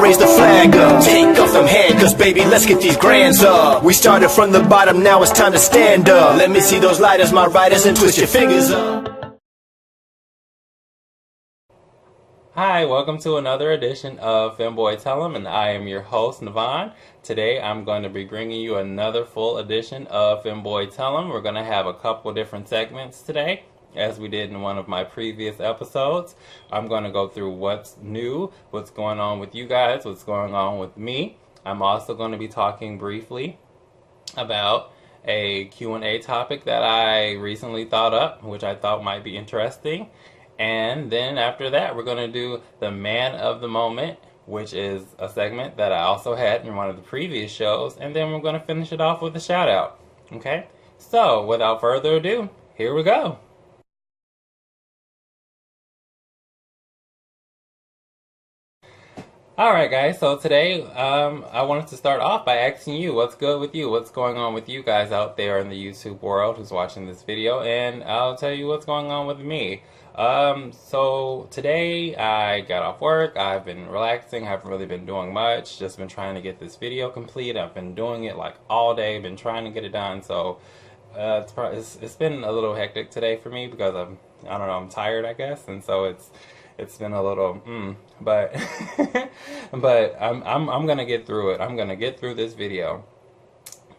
raise the flag up. Take off them handcuffs, baby, let's get these grands up. We started from the bottom, now it's time to stand up. Let me see those lighters, my riders, and twist your fingers up. Hi, welcome to another edition of Femboy Tell'em, and I am your host, Navon. Today I'm going to be bringing you another full edition of Femboy Tell'em. We're going to have a couple different segments today, as we did in one of my previous episodes. I'm going to go through what's new, what's going on with you guys, what's going on with me. I'm also going to be talking briefly about a Q&A topic that I recently thought up, which I thought might be interesting. And then after that, we're going to do the Man of the Moment, which is a segment that I also had in one of the previous shows. And then we're going to finish it off with a shout out. Okay? So, without further ado, here we go. Alright guys, so today I wanted to start off by asking you what's good with you, what's going on with you guys out there in the YouTube world who's watching this video, and I'll tell you what's going on with me. So today I got off work, I've been relaxing, haven't really been doing much, just been trying to get this video complete. I've been doing it like all day, been trying to get it done, so it's been a little hectic today for me because I'm tired, I guess, and so it's been a little but but I'm gonna get through it. I'm gonna get through this video.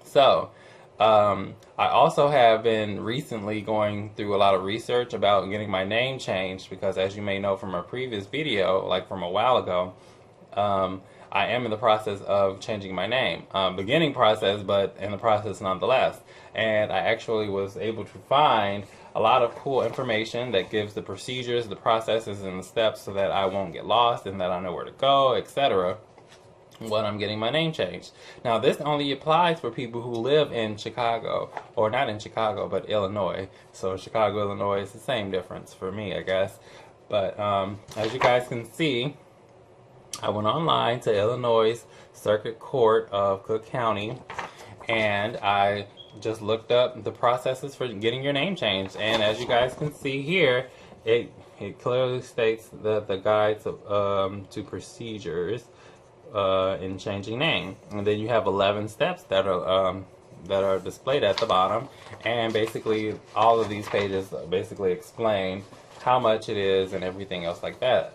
So I also have been recently going through a lot of research about getting my name changed, because as you may know from a previous video, like from a while ago, I am in the process of changing my name. Beginning process, but in the process nonetheless. And I actually was able to find a lot of cool information that gives the procedures, the processes, and the steps so that I won't get lost and that I know where to go, etc. when I'm getting my name changed. Now, this only applies for people who live in Chicago, or not in Chicago, but Illinois. So Chicago, Illinois is the same difference for me, I guess. But as you guys can see, I went online to Illinois Circuit Court of Cook County, and I just looked up the processes for getting your name changed. And as you guys can see here, it clearly states the guides to procedures in changing name. And then you have 11 steps that are displayed at the bottom, and basically all of these pages basically explain how much it is and everything else like that.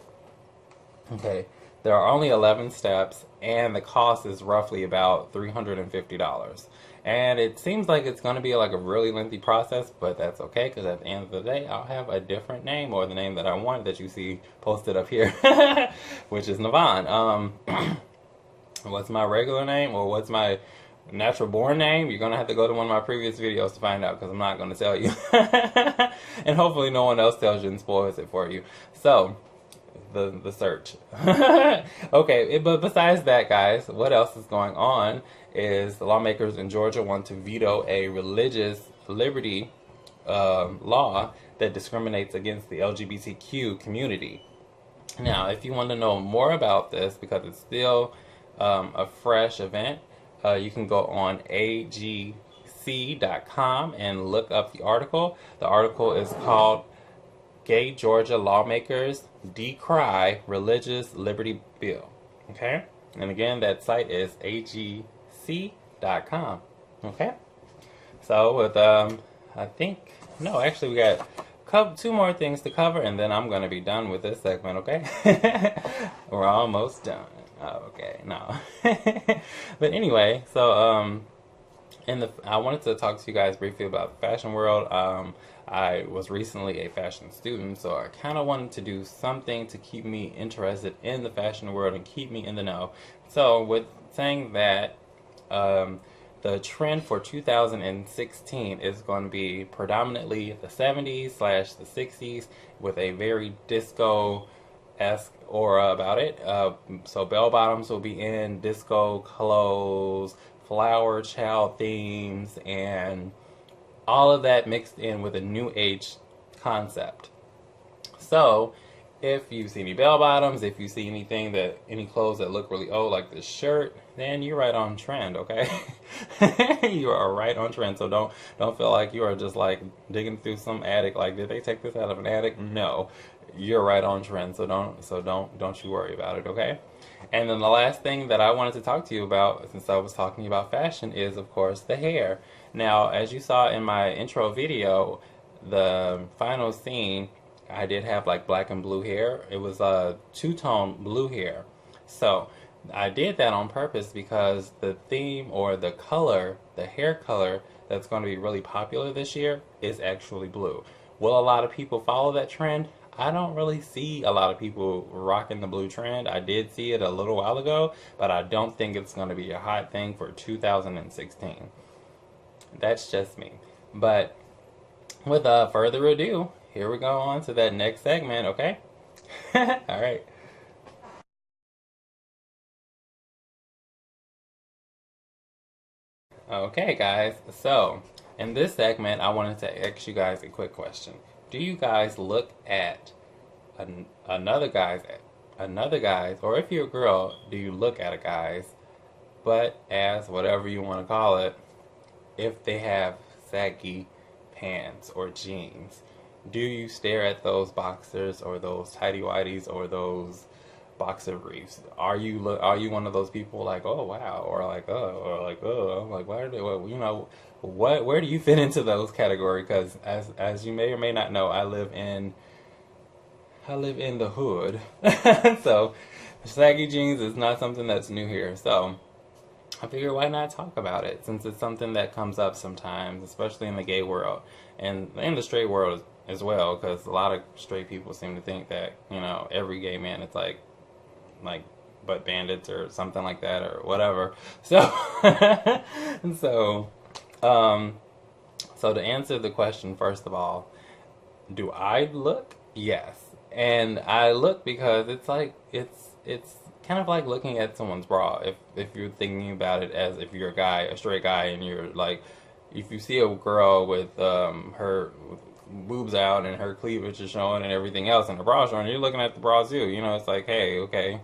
Okay. There are only 11 steps, and the cost is roughly about $350. And it seems like it's going to be like a really lengthy process, but that's okay, because at the end of the day, I'll have a different name, or the name that I want that you see posted up here, which is Navon. What's my regular name, or what's my natural born name? You're going to have to go to one of my previous videos to find out, because I'm not going to tell you. And hopefully no one else tells you and spoils it for you. So the search. Okay, but besides that, guys, what else is going on is the lawmakers in Georgia want to veto a religious liberty law that discriminates against the LGBTQ community. Now, if you want to know more about this, because it's still a fresh event, you can go on agc.com and look up the article. The article is called Gay Georgia Lawmakers Decry Religious Liberty Bill. Okay? And again, that site is agc.com. Okay? So with I think actually we got two more things to cover, and then I'm going to be done with this segment, okay? We're almost done. Oh, okay, no. But anyway, so I wanted to talk to you guys briefly about the fashion world. I was recently a fashion student, so I kind of wanted to do something to keep me interested in the fashion world and keep me in the know. So with saying that, the trend for 2016 is going to be predominantly the 70s / the 60s with a very disco-esque aura about it. So bell bottoms will be in, disco clothes, flower child themes, and all of that mixed in with a new age concept. So if you see any bell bottoms, if you see any clothes that look really old like this shirt, then you're right on trend, okay? You are right on trend. So don't feel like you are just like digging through some attic, like, did they take this out of an attic? No, you're right on trend. So don't you worry about it, okay? And then the last thing that I wanted to talk to you about, since I was talking about fashion, is of course the hair. Now, as you saw in my intro video, the final scene, I did have like black and blue hair. It was a two-tone blue hair. So I did that on purpose because the theme or the color, the hair color that's going to be really popular this year is actually blue. Will a lot of people follow that trend? I don't really see a lot of people rocking the blue trend. I did see it a little while ago, but I don't think it's going to be a hot thing for 2016. That's just me. But without further ado, here we go on to that next segment, okay? All right. Okay, guys. So, in this segment, I wanted to ask you guys a quick question. Do you guys look at another guy's, or if you're a girl, do you look at a guy's, but as whatever you want to call it, if they have saggy pants or jeans, do you stare at those boxers or those tighty whities or those boxer briefs? Are you one of those people like, oh wow, or like oh, like why are they, well, you know, what, where do you fit into those categories? Because as you may or may not know, I live in the hood. So saggy jeans is not something that's new here. So I figure why not talk about it, since it's something that comes up sometimes, especially in the gay world and in the straight world as well, because a lot of straight people seem to think that, you know, every gay man is like butt bandits or something like that or whatever. So so to answer the question, first of all, do I look? Yes. And I look because it's like it's kind of like looking at someone's bra. If you're thinking about it as if you're a straight guy, and you're like, if you see a girl with her boobs out and her cleavage is showing and everything else and her bra showing, you're looking at the bra too. You know, it's like, hey, okay,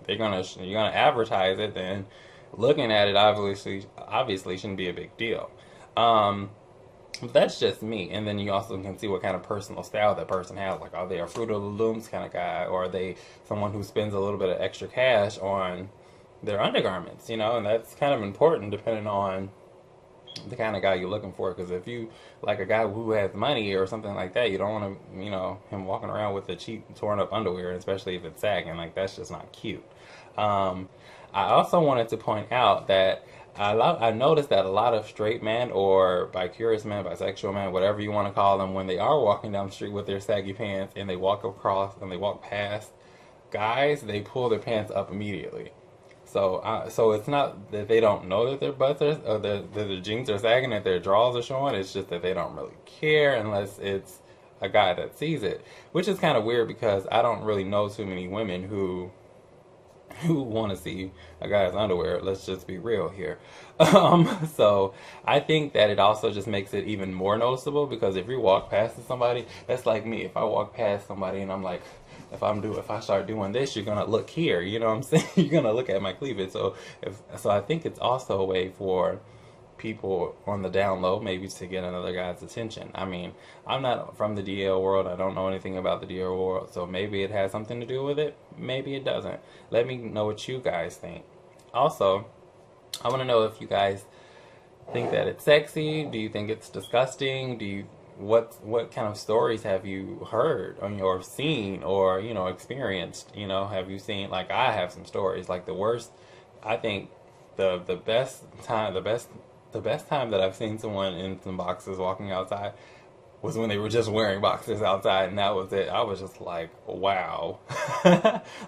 you're gonna advertise it, then looking at it obviously shouldn't be a big deal. But that's just me. And then you also can see what kind of personal style that person has. Like, are they a Fruit of the Looms kind of guy, or are they someone who spends a little bit of extra cash on their undergarments? You know, and that's kind of important depending on the kind of guy you're looking for. Because if you like a guy who has money or something like that, you don't want to, you know, him walking around with the cheap torn up underwear, especially if it's sagging. Like, that's just not cute. I also wanted to point out that I noticed that a lot of straight men or bi-curious men, bisexual men, whatever you want to call them, when they are walking down the street with their saggy pants and they walk past guys, they pull their pants up immediately. So it's not that they don't know that their butts are, or that their jeans are sagging, that their drawers are showing. It's just that they don't really care unless it's a guy that sees it, which is kind of weird because I don't really know too many women who want to see a guy's underwear. Let's just be real here. So I think that it also just makes it even more noticeable, because if you walk past somebody, that's like me. If I walk past somebody and I'm like, if I start doing this, you're gonna look here. You know what I'm saying? You're gonna look at my cleavage. So I think it's also a way for people on the down low maybe to get another guy's attention. I mean, I'm not from the DL world. I don't know anything about the DL world, so maybe it has something to do with it. Maybe it doesn't. Let me know what you guys think. Also, I want to know if you guys think that it's sexy. Do you think it's disgusting? What kind of stories have you heard or seen or, you know, experienced? You know, have you seen, like, I have some stories. Like, the worst, I think the best time that I've seen someone in some boxers walking outside was when they were just wearing boxers outside, and that was it. I was just like, wow.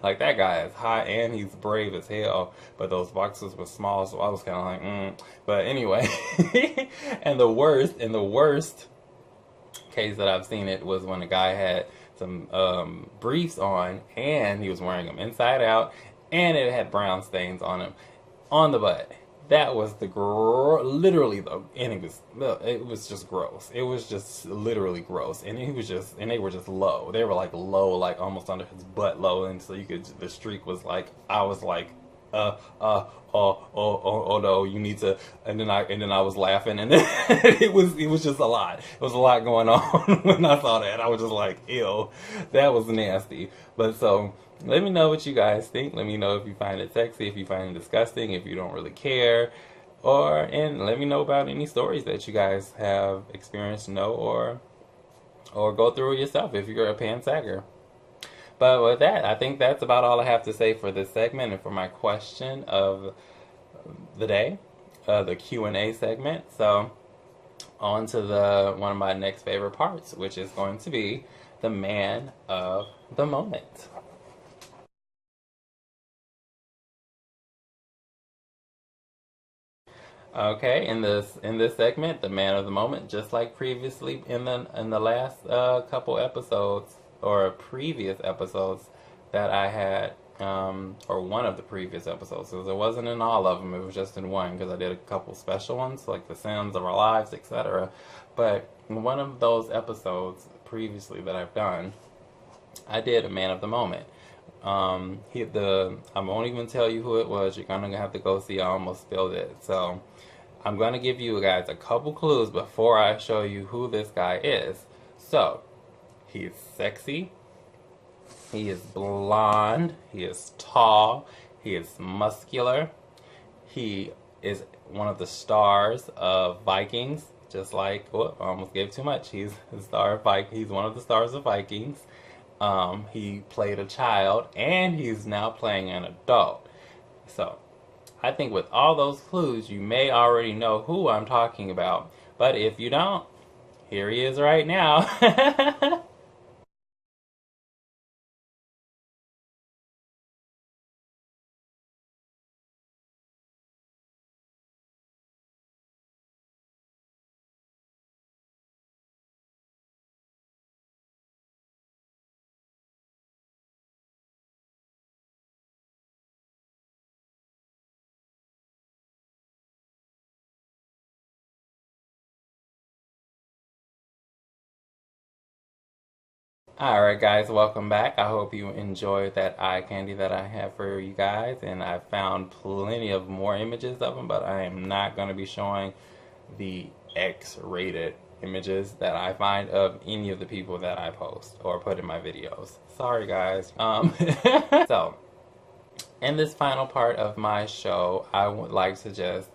Like, that guy is hot and he's brave as hell, but those boxers were small, so I was kind of like, But anyway, and the worst case that I've seen it was when a guy had some briefs on, and he was wearing them inside out, and it had brown stains on him, on the butt. That was literally though, and it was just gross. It was just literally gross, and they were just low. They were like low, like almost under his butt low, and so the streak was like, I was like, oh no, you need to, and then I was laughing, and then it was just a lot. It was a lot going on when I saw that. I was just like, ew, that was nasty. But so, let me know what you guys think. Let me know if you find it sexy, if you find it disgusting, if you don't really care, and let me know about any stories that you guys have experienced, or go through yourself if you're a pansagger. But with that, I think that's about all I have to say for this segment and for my question of the day, the Q&A segment. So on to one of my next favorite parts, which is going to be the man of the moment. Okay, in this segment, the man of the moment, just like previously in the last couple episodes or previous episodes that I had, or one of the previous episodes, because it wasn't in all of them, it was just in one, because I did a couple special ones, like the Sins of Our Lives, etc. But in one of those episodes previously that I've done, I did a man of the moment. I won't even tell you who it was. You're gonna have to go see. I almost spilled it. So I'm gonna give you guys a couple clues before I show you who this guy is. So he's sexy. He is blonde. He is tall. He is muscular. He is one of the stars of Vikings. Just like, I almost gave too much. He's the star of He's one of the stars of Vikings. He played a child, and he's now playing an adult. So, I think with all those clues, you may already know who I'm talking about. But if you don't, here he is right now. Alright guys, welcome back. I hope you enjoyed that eye candy that I have for you guys, and I found plenty of more images of them, but I am not going to be showing the X-rated images that I find of any of the people that I post or put in my videos. Sorry guys. So, in this final part of my show, I would like to just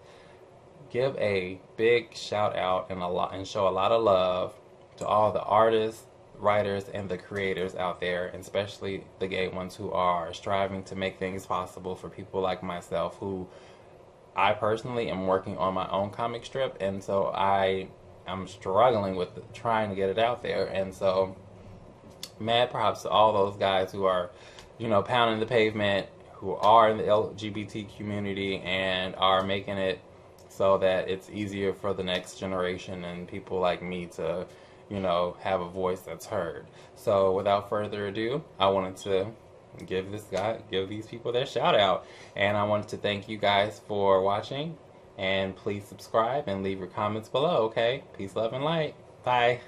give a big shout out and show a lot of love to all the artists, writers, and the creators out there, and especially the gay ones who are striving to make things possible for people like myself, who I personally am working on my own comic strip, and so I am struggling with trying to get it out there. And so mad props to all those guys who are, pounding the pavement, who are in the LGBT community and are making it so that it's easier for the next generation and people like me to have a voice that's heard. So without further ado, I wanted to give these people their shout out, and I wanted to thank you guys for watching, and please subscribe and leave your comments below. Okay, peace, love, and light. Bye.